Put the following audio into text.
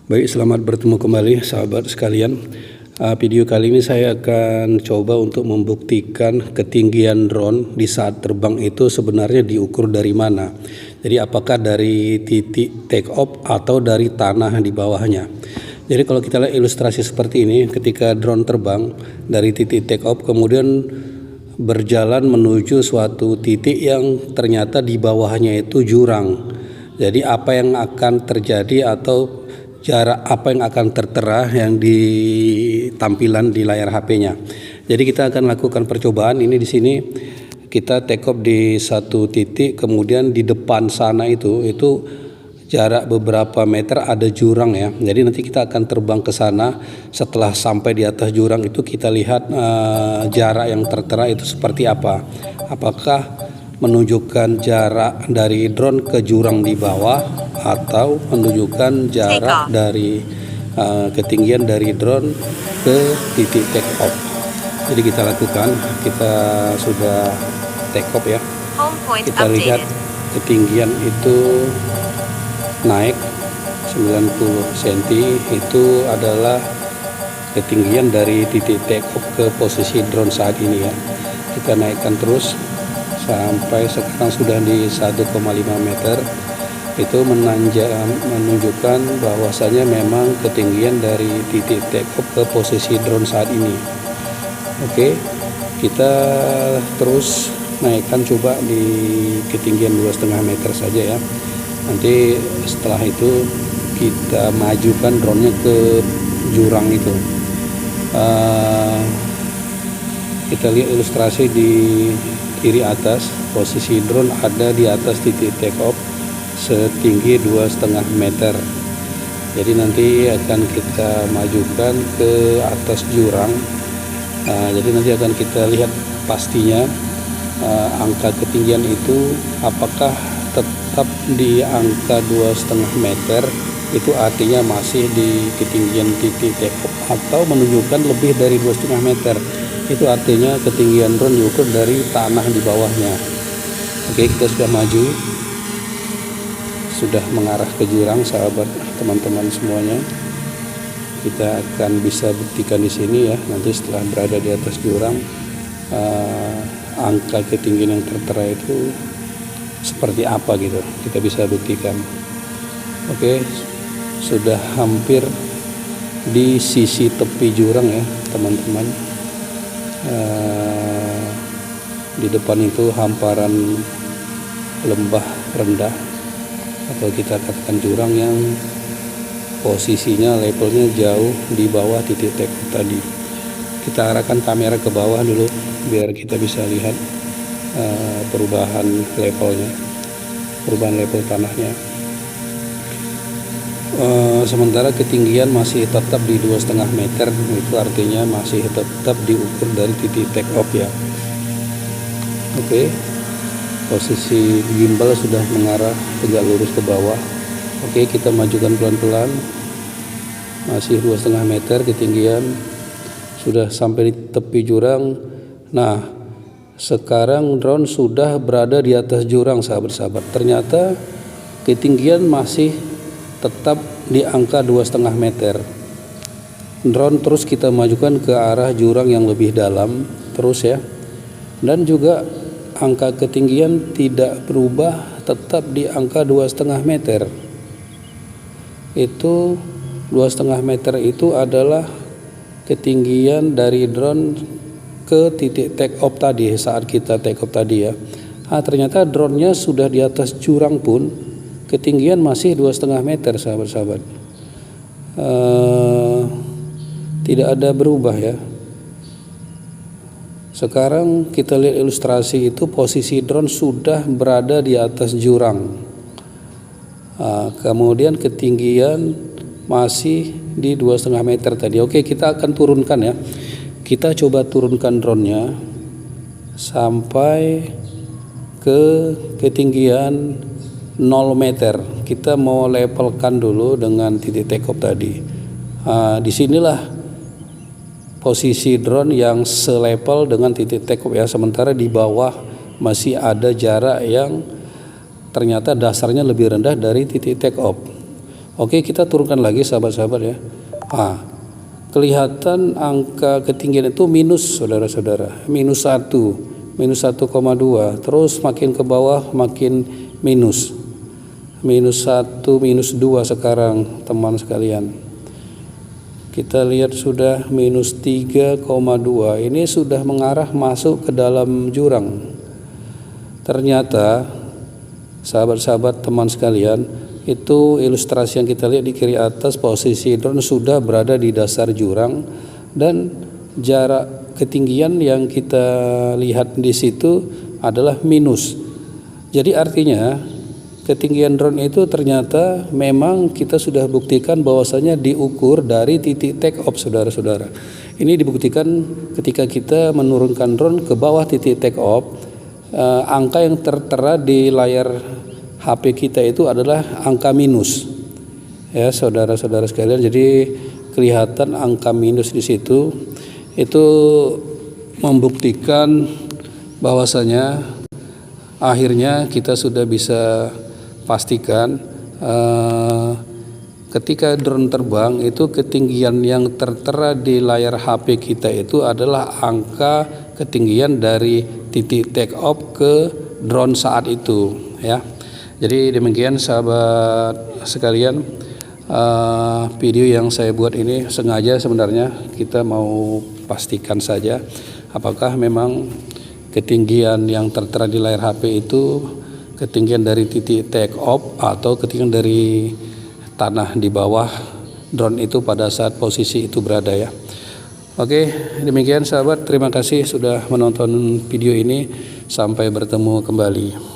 Baik, selamat bertemu kembali sahabat sekalian. Video kali ini saya akan coba untuk membuktikan ketinggian drone di saat terbang itu sebenarnya diukur dari mana. Jadi apakah dari titik take off atau dari tanah di bawahnya. Jadi kalau kita lihat ilustrasi seperti ini, ketika drone terbang dari titik take off kemudian berjalan menuju suatu titik yang ternyata di bawahnya itu jurang. Jadi apa yang akan terjadi atau jarak apa yang akan tertera yang di tampilan di layar HP-nya. Jadi kita akan lakukan percobaan ini di sini. Kita take off di satu titik, kemudian di depan sana itu jarak beberapa meter ada jurang ya. Jadi nanti kita akan terbang ke sana. Setelah sampai di atas jurang itu kita lihat jarak yang tertera itu seperti apa. Apakah menunjukkan jarak dari drone ke jurang di bawah atau menunjukkan jarak dari ketinggian dari drone ke titik take off. Jadi kita lakukan, kita sudah take off ya. Kita lihat ketinggian itu naik 90 cm, itu adalah ketinggian dari titik take off ke posisi drone saat ini ya. Kita naikkan terus sampai sekarang sudah di 1,5 meter. Itu menunjukkan bahwasanya memang ketinggian dari titik take off ke posisi drone saat ini. Oke, kita terus naikkan coba di ketinggian 2,5 meter saja ya. Nanti setelah itu kita majukan drone-nya ke jurang itu. Kita lihat ilustrasi di kiri atas, posisi drone ada di atas titik take off setinggi 2,5 meter. Jadi nanti akan kita majukan ke atas jurang. Jadi nanti akan kita lihat pastinya angka ketinggian itu apakah tetap di angka 2,5 meter, itu artinya masih di ketinggian titik take off, atau menunjukkan lebih dari 2,5 meter. Itu artinya ketinggian drone diukur dari tanah di bawahnya. Oke, kita sudah maju, sudah mengarah ke jurang sahabat teman-teman semuanya. Kita akan bisa buktikan di sini ya, nanti setelah berada di atas jurang angka ketinggian yang tertera itu seperti apa gitu, kita bisa buktikan. Oke, sudah hampir di sisi tepi jurang ya teman-teman. Di depan itu hamparan lembah rendah atau kita katakan jurang yang posisinya levelnya jauh di bawah titik take off tadi. Kita arahkan kamera ke bawah dulu biar kita bisa lihat perubahan levelnya, perubahan level tanahnya. Sementara ketinggian masih tetap di 2,5 meter, itu artinya masih tetap diukur dari titik take off ya. Oke, posisi gimbal sudah mengarah tegak lurus ke bawah. Oke, kita majukan pelan-pelan, masih 2,5 meter ketinggian, sudah sampai di tepi jurang. Nah, sekarang drone sudah berada di atas jurang sahabat-sahabat. Ternyata ketinggian masih tetap di angka 2,5 meter. Drone terus kita majukan ke arah jurang yang lebih dalam terus ya. Dan juga angka ketinggian tidak berubah, tetap di angka 2,5 meter. Itu 2,5 meter itu adalah ketinggian dari drone ke titik take off tadi saat kita take off tadi ya. Ternyata drone-nya sudah di atas jurang pun ketinggian masih 2,5 meter sahabat-sahabat. Tidak ada berubah ya. Sekarang kita lihat ilustrasi itu, posisi drone sudah berada di atas jurang. Kemudian ketinggian masih di 2,5 meter tadi. Oke, kita akan turunkan ya. Kita coba turunkan drone-nya sampai ke ketinggian 0 meter. Kita mau levelkan dulu dengan titik take off tadi. Disinilah posisi drone yang selevel dengan titik take off ya. Sementara di bawah masih ada jarak yang ternyata dasarnya lebih rendah dari titik take off. Oke, kita turunkan lagi sahabat-sahabat ya. Kelihatan angka ketinggian itu minus saudara-saudara, minus 1, minus 1,2, terus makin ke bawah makin minus, minus 1, minus 2 sekarang teman sekalian. Kita lihat sudah minus 3,2, ini sudah mengarah masuk ke dalam jurang. Ternyata sahabat-sahabat teman sekalian, itu ilustrasi yang kita lihat di kiri atas, posisi drone sudah berada di dasar jurang dan jarak ketinggian yang kita lihat di situ adalah minus. Jadi artinya ketinggian drone itu ternyata memang kita sudah buktikan bahwasanya diukur dari titik take off saudara-saudara. Ini dibuktikan ketika kita menurunkan drone ke bawah titik take off, angka yang tertera di layar HP kita itu adalah angka minus, ya saudara-saudara sekalian. Jadi kelihatan angka minus di situ, itu membuktikan bahwasanya akhirnya kita sudah bisa pastikan ketika drone terbang itu ketinggian yang tertera di layar HP kita itu adalah angka ketinggian dari titik take off ke drone saat itu, ya. Jadi demikian sahabat sekalian, video yang saya buat ini sengaja sebenarnya kita mau pastikan saja apakah memang ketinggian yang tertera di layar HP itu ketinggian dari titik take off atau ketinggian dari tanah di bawah drone itu pada saat posisi itu berada, ya. Oke, demikian sahabat, terima kasih sudah menonton video ini, sampai bertemu kembali.